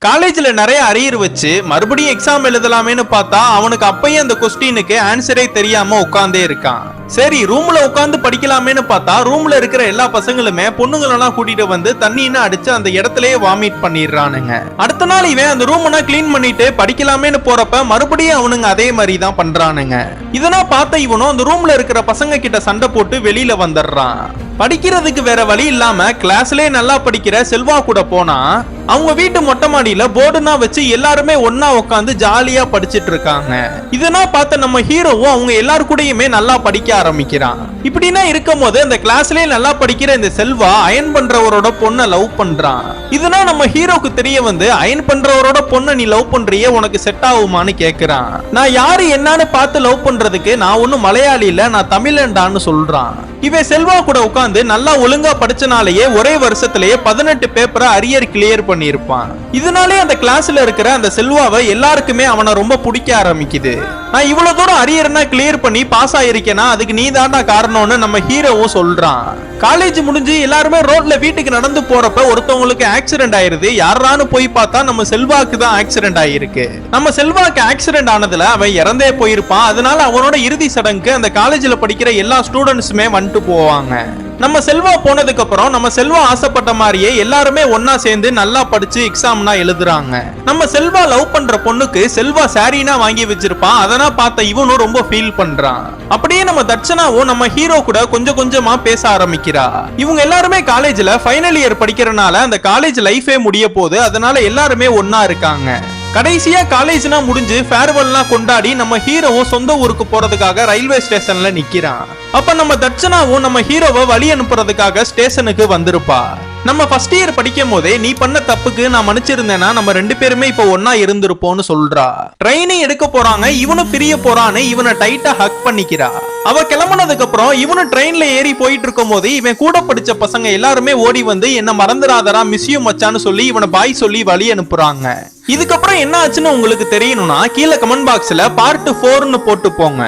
காலேஜ்ல நிறைய அரியர் வச்சு மறுபடியும் எக்ஸாம் எழுதலாமேன்னு பார்த்தா அவனுக்கு அப்பயே அந்த கொஸ்டினுக்கு ஆன்சரே தெரியாம உட்கார்ந்தே இருக்கான். சரி ரூம்ல உட்கார்ந்து படிக்கலாமேன்னு பார்த்தா ரூம்ல இருக்கிற எல்லா பசங்களுமே பொண்ணுங்களெல்லாம் கூட்டிட்டு வந்து தண்ணின்னு அடிச்சு அந்த இடத்துலயே வாமிட் பண்ணிடுறானுங்க. அடுத்த நாள் இவன் அந்த ரூம்னா கிளீன் பண்ணிட்டு படிக்கலாமேன்னு போறப்ப மறுபடியும் அவனுங்க அதே மாதிரி தான் பண்றானுங்க. இதெல்லாம் பார்த்த இவனும் அந்த ரூம்ல இருக்கிற பசங்க கிட்ட சண்டை போட்டு வெளியில வந்துடுறான். படிக்கிறதுக்கு வேற வழி இல்லாம கிளாஸ்லயே நல்லா படிக்கிற செல்வா கூட போனா அவங்க வீட்டு மொட்டை மாடியில போர்டுனா வச்சு எல்லாருமே ஒன்னா உட்காந்து ஜாலியா படிச்சிட்டு இருக்காங்க. இதெல்லாம் பார்த்த நம்ம ஹீரோவும் அவங்க எல்லாரு கூடயுமே நல்லா படிக்க ஆரம்பிக்கிறான். இப்படின்னா இருக்கும் போது அந்த கிளாஸ்லயே நல்லா படிக்கிற இந்த செல்வா அயன் பண்றவரோட பொண்ணை லவ் பண்றான். இதனா நம்ம ஹீரோக்கு தெரிய வந்து அயன் பண்றவரோட பொண்ணை நீ லவ் பண்றியே உனக்கு செட் ஆகுமான்னு கேக்குறான். நான் யாரு என்னன்னு பார்த்து லவ் பண்றதுக்கு நான் ஒன்னும் மலையாளி இல்ல, நான் தமிழன்டான்னு சொல்றான். இவன் செல்வா கூட உட்காந்து நல்லா ஒழுங்கா படிச்சனாலேயே ஒரே வருஷத்திலேயே 18 பேப்பரை அரியர் கிளியர் பண்ணிருப்பான். இதனாலே அந்த கிளாஸ்ல இருக்கிற அந்த செல்வாவை எல்லாருக்குமே அவனை ரொம்ப பிடிக்க ஆரம்பிக்குது. நான் இவ்வளவு தூரம் அரியர்னா கிளியர் பண்ணி பாஸ் ஆயிருக்கேனா அதுக்கு நீ தான்டா காரணம்னு நம்ம ஹீரோவும் சொல்றான். காலேஜ் முடிஞ்சு எல்லாருமே ரோட்ல வீட்டுக்கு நடந்து போறப்ப ஒருத்தவங்களுக்கு ஆக்சிடென்ட் ஆயிருது. யாரான்னு போய் பார்த்தா நம்ம செல்வாக்கு தான் ஆக்சிடென்ட் ஆயிருக்கு. நம்ம செல்வாக்கு ஆக்சிடென்ட் ஆனதுல அவன் இறந்தே போயிருப்பான். அதனால அவனோட இறுதி சடங்கு அந்த காலேஜ்ல படிக்கிற எல்லா ஸ்டூடெண்ட்ஸுமே வந்துட்டு போவாங்க. நம்ம செல்வா போனதுக்கு அப்புறம் நம்ம செல்வா ஆசைப்பட்ட மாதிரியே எல்லாருமே ஒன்னா சேர்ந்து நல்லா படிச்சு எக்ஸாம்னா எழுதுறாங்க. நம்ம செல்வா லவ் பண்ற பொண்ணுக்கு செல்வா சாரீனா வாங்கி வச்சிருப்பான். அதெல்லாம் பார்த்த இவனும் ரொம்ப ஃபீல் பண்றான். அப்படியே நம்ம தட்சணாவும் நம்ம ஹீரோ கூட கொஞ்சம் கொஞ்சமா பேச ஆரம்பிக்கிறா. இவங்க எல்லாருமே காலேஜ்ல ஃபைனல் இயர் படிக்கிறனால அந்த காலேஜ் லைஃபே முடிய போகுது. அதனால எல்லாருமே ஒன்னா இருக்காங்க. கடைசியா காலேஜ்னா முடிஞ்சு ஃபேர்வெல்லாம் கொண்டாடி நம்ம ஹீரோவும் சொந்த ஊருக்கு போறதுக்காக ரயில்வே ஸ்டேஷன்ல நிக்கிறான். அப்ப நம்ம தட்சணாவும் நம்ம ஹீரோவை வழி அனுப்புறதுக்காக ஸ்டேஷனுக்கு வந்திருப்பா. நம்ம ஃபர்ஸ்ட் இயர் படிக்கும் போதே நீ பண்ண தப்புக்கு நான் மன்னிச்சிருந்தேன்னா நம்ம ரெண்டு பேருமே இப்ப ஒன்னா இருந்திருப்போம்னு சொல்றா. ட்ரெயினிங் எடுக்க போறாங்க. இவனும் பிரிய போறான்னு இவனை டைட்டா ஹக் பண்ணிக்கிறா. அவ கிளம்புனதுக்கு அப்புறம் இவனு ட்ரெயின்ல ஏறி போயிட்டு இருக்கும் போது இவன் கூட படிச்ச பசங்க எல்லாருமே ஓடி வந்து என்ன மறந்துடாதரா மிஸ்யூ மச்சான்னு சொல்லி இவனை பாய் சொல்லி வழி அனுப்புறாங்க. இதுக்கப்புறம் என்ன ஆச்சுன்னு உங்களுக்கு தெரியணும்னா கீழே கமெண்ட் பாக்ஸ்ல பார்ட் 4ன்னு போட்டு போங்க.